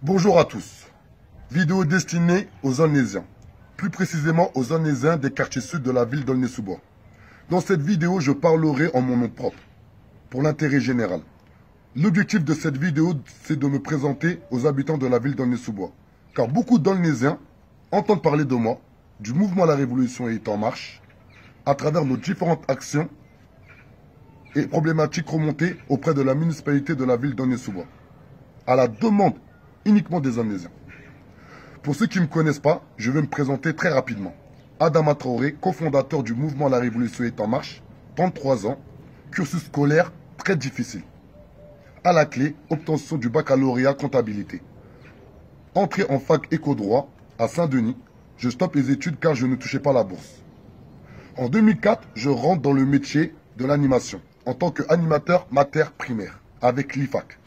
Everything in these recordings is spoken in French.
Bonjour à tous. Vidéo destinée aux Aulnésiens, plus précisément aux Aulnésiens des quartiers sud de la ville d'Aulnay-sous-Bois. Dans cette vidéo, je parlerai en mon nom propre, pour l'intérêt général. L'objectif de cette vidéo, c'est de me présenter aux habitants de la ville d'Aulnay-sous-Bois. Car beaucoup d'Aulnésiens entendent parler de moi, du mouvement La Révolution est en marche, à travers nos différentes actions et problématiques remontées auprès de la municipalité de la ville d'Aulnay-sous-Bois, à la demande uniquement des Aulnésiens. Pour ceux qui ne me connaissent pas, je vais me présenter très rapidement. Adama Traoré, cofondateur du mouvement La Révolution est en marche, 33 ans, cursus scolaire très difficile. À la clé, obtention du baccalauréat comptabilité. Entrée en fac éco-droit à Saint-Denis, je stoppe les études car je ne touchais pas la bourse. En 2004, je rentre dans le métier de l'animation en tant qu'animateur mater primaire avec l'IFAC.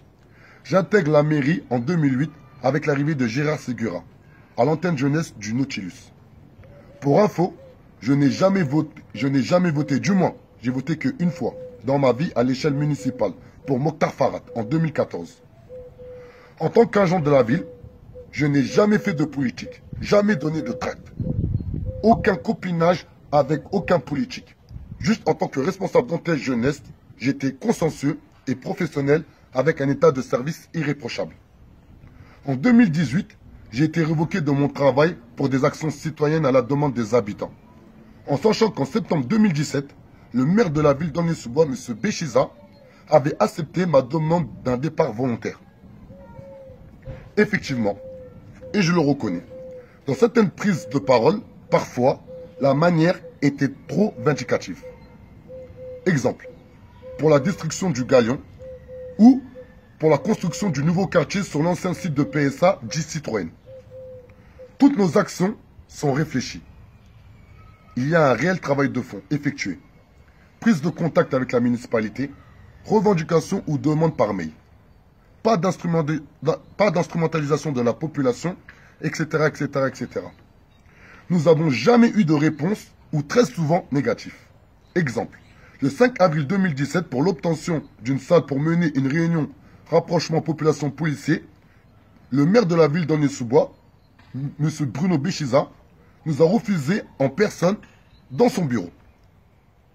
J'intègre la mairie en 2008 avec l'arrivée de Gérard Segura à l'antenne jeunesse du Nautilus. Pour info, je n'ai jamais voté, du moins, j'ai voté qu'une fois dans ma vie à l'échelle municipale pour Mokhtar Farhat en 2014. En tant qu'agent de la ville, je n'ai jamais fait de politique, jamais donné de traite. Aucun copinage avec aucun politique. Juste en tant que responsable d'antenne jeunesse, j'étais consciencieux et professionnel avec un état de service irréprochable. En 2018, j'ai été révoqué de mon travail pour des actions citoyennes à la demande des habitants. En sachant qu'en septembre 2017, le maire de la ville d'Aulnay-sous-Bois, M. Béchiza, avait accepté ma demande d'un départ volontaire. Effectivement, et je le reconnais, dans certaines prises de parole, parfois, la manière était trop vindicative. Exemple, pour la destruction du Galion ou pour la construction du nouveau quartier sur l'ancien site de PSA dit Citroën. Toutes nos actions sont réfléchies. Il y a un réel travail de fond effectué. Prise de contact avec la municipalité, revendication ou demande par mail. Pas d'instrumentalisation de la population, etc., etc., etc. Nous n'avons jamais eu de réponse ou très souvent négatif. Exemple, le 5 avril 2017, pour l'obtention d'une salle pour mener une réunion rapprochement population policier, le maire de la ville d'Aulnay-sous-Bois, M. Bruno Béchiza, nous a refusé en personne dans son bureau.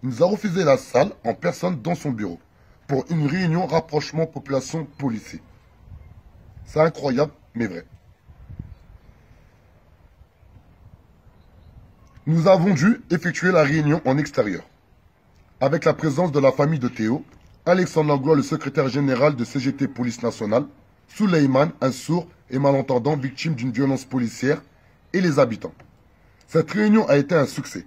Il nous a refusé la salle en personne dans son bureau pour une réunion rapprochement population policier. C'est incroyable, mais vrai. Nous avons dû effectuer la réunion en extérieur, avec la présence de la famille de Théo, Alexandre Langlois, le secrétaire général de CGT Police Nationale, Souleymane, un sourd et malentendant victime d'une violence policière, et les habitants. Cette réunion a été un succès,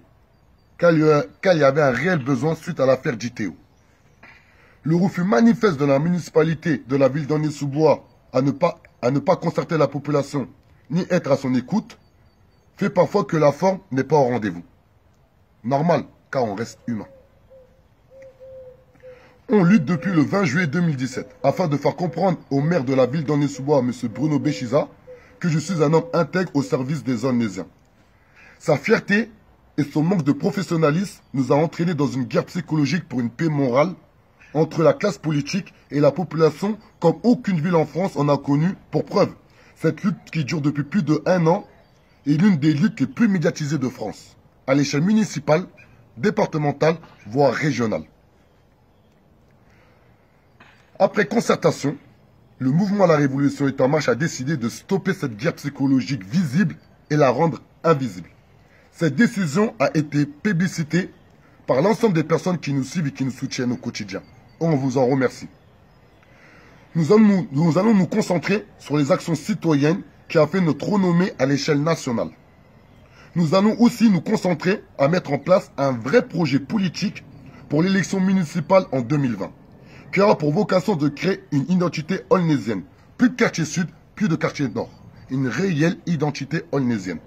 car il y avait un réel besoin suite à l'affaire Théo. Le refus manifeste de la municipalité de la ville d'Aulnay-sous-Bois à ne pas concerter la population, ni être à son écoute, fait parfois que la forme n'est pas au rendez-vous. Normal, car on reste humain. On lutte depuis le 20 juillet 2017 afin de faire comprendre au maire de la ville d'Aulnay-sous-Bois, M. Bruno Béchiza, que je suis un homme intègre au service des Aulnésiens. Sa fierté et son manque de professionnalisme nous a entraînés dans une guerre psychologique pour une paix morale entre la classe politique et la population comme aucune ville en France en a connu. Pour preuve, cette lutte qui dure depuis plus d'1 an est l'une des luttes les plus médiatisées de France, à l'échelle municipale, départementale, voire régionale. Après concertation, le mouvement La Révolution est en marche a décidé de stopper cette guerre psychologique visible et la rendre invisible. Cette décision a été plébiscitée par l'ensemble des personnes qui nous suivent et qui nous soutiennent au quotidien. On vous en remercie. Nous allons nous concentrer sur les actions citoyennes qui ont fait notre renommée à l'échelle nationale. Nous allons aussi nous concentrer à mettre en place un vrai projet politique pour l'élection municipale en 2020. Qui aura pour vocation de créer une identité aulnésienne. Plus de quartier sud, plus de quartier nord. Une réelle identité aulnésienne.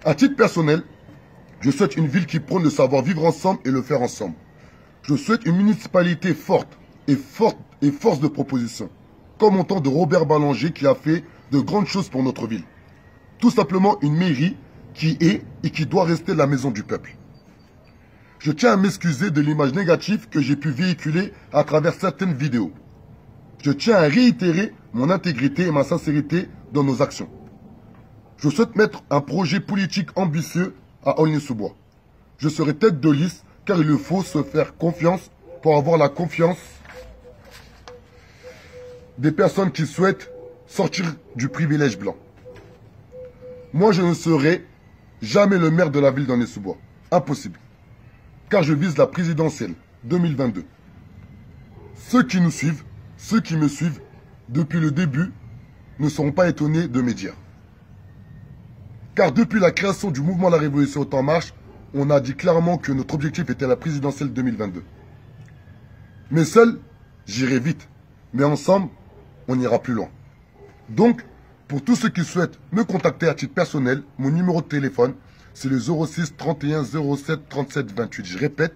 À titre personnel, je souhaite une ville qui prône le savoir vivre ensemble et le faire ensemble. Je souhaite une municipalité forte et force de proposition. Comme au temps de Robert Ballanger qui a fait de grandes choses pour notre ville. Tout simplement une mairie qui est et qui doit rester la maison du peuple. Je tiens à m'excuser de l'image négative que j'ai pu véhiculer à travers certaines vidéos. Je tiens à réitérer mon intégrité et ma sincérité dans nos actions. Je souhaite mettre un projet politique ambitieux à Aulnay-sous-Bois. Je serai tête de liste car il faut se faire confiance pour avoir la confiance des personnes qui souhaitent sortir du privilège blanc. Moi, je ne serai jamais le maire de la ville d'Aulnay-sous-Bois. Impossible. Car je vise la présidentielle 2022. Ceux qui nous suivent, ceux qui me suivent depuis le début, ne seront pas étonnés de mes dires. Car depuis la création du mouvement La Révolution est en marche, on a dit clairement que notre objectif était la présidentielle 2022. Mais seul, j'irai vite. Mais ensemble, on ira plus loin. Donc, pour tous ceux qui souhaitent me contacter à titre personnel, mon numéro de téléphone, c'est le 06 31 07 37 28. Je répète,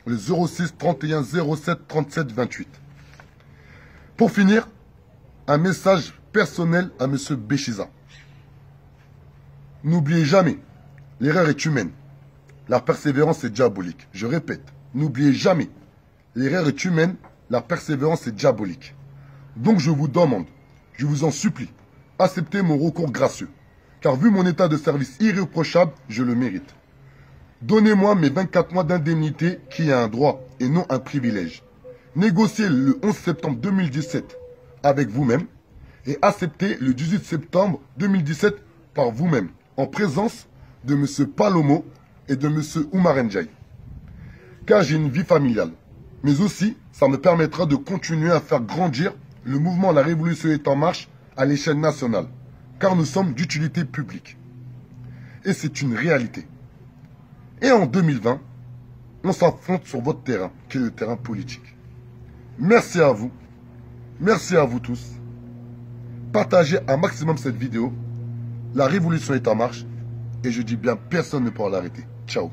le 06 31 07 37 28. Pour finir, un message personnel à M. Béchiza. N'oubliez jamais, l'erreur est humaine. La persévérance est diabolique. Je répète, n'oubliez jamais, l'erreur est humaine, la persévérance est diabolique. Donc je vous demande, je vous en supplie, acceptez mon recours gracieux. Car vu mon état de service irréprochable, je le mérite. Donnez-moi mes 24 mois d'indemnité qui est un droit et non un privilège. Négociez le 11 septembre 2017 avec vous-même et acceptez le 18 septembre 2017 par vous-même en présence de M. Palomo et de M. Oumar Ndiaye. Car j'ai une vie familiale. Mais aussi, ça me permettra de continuer à faire grandir le mouvement La Révolution est en marche à l'échelle nationale. Car nous sommes d'utilité publique. Et c'est une réalité. Et en 2020, on s'affronte sur votre terrain, qui est le terrain politique. Merci à vous. Merci à vous tous. Partagez un maximum cette vidéo. La révolution est en marche. Et je dis bien, personne ne pourra l'arrêter. Ciao.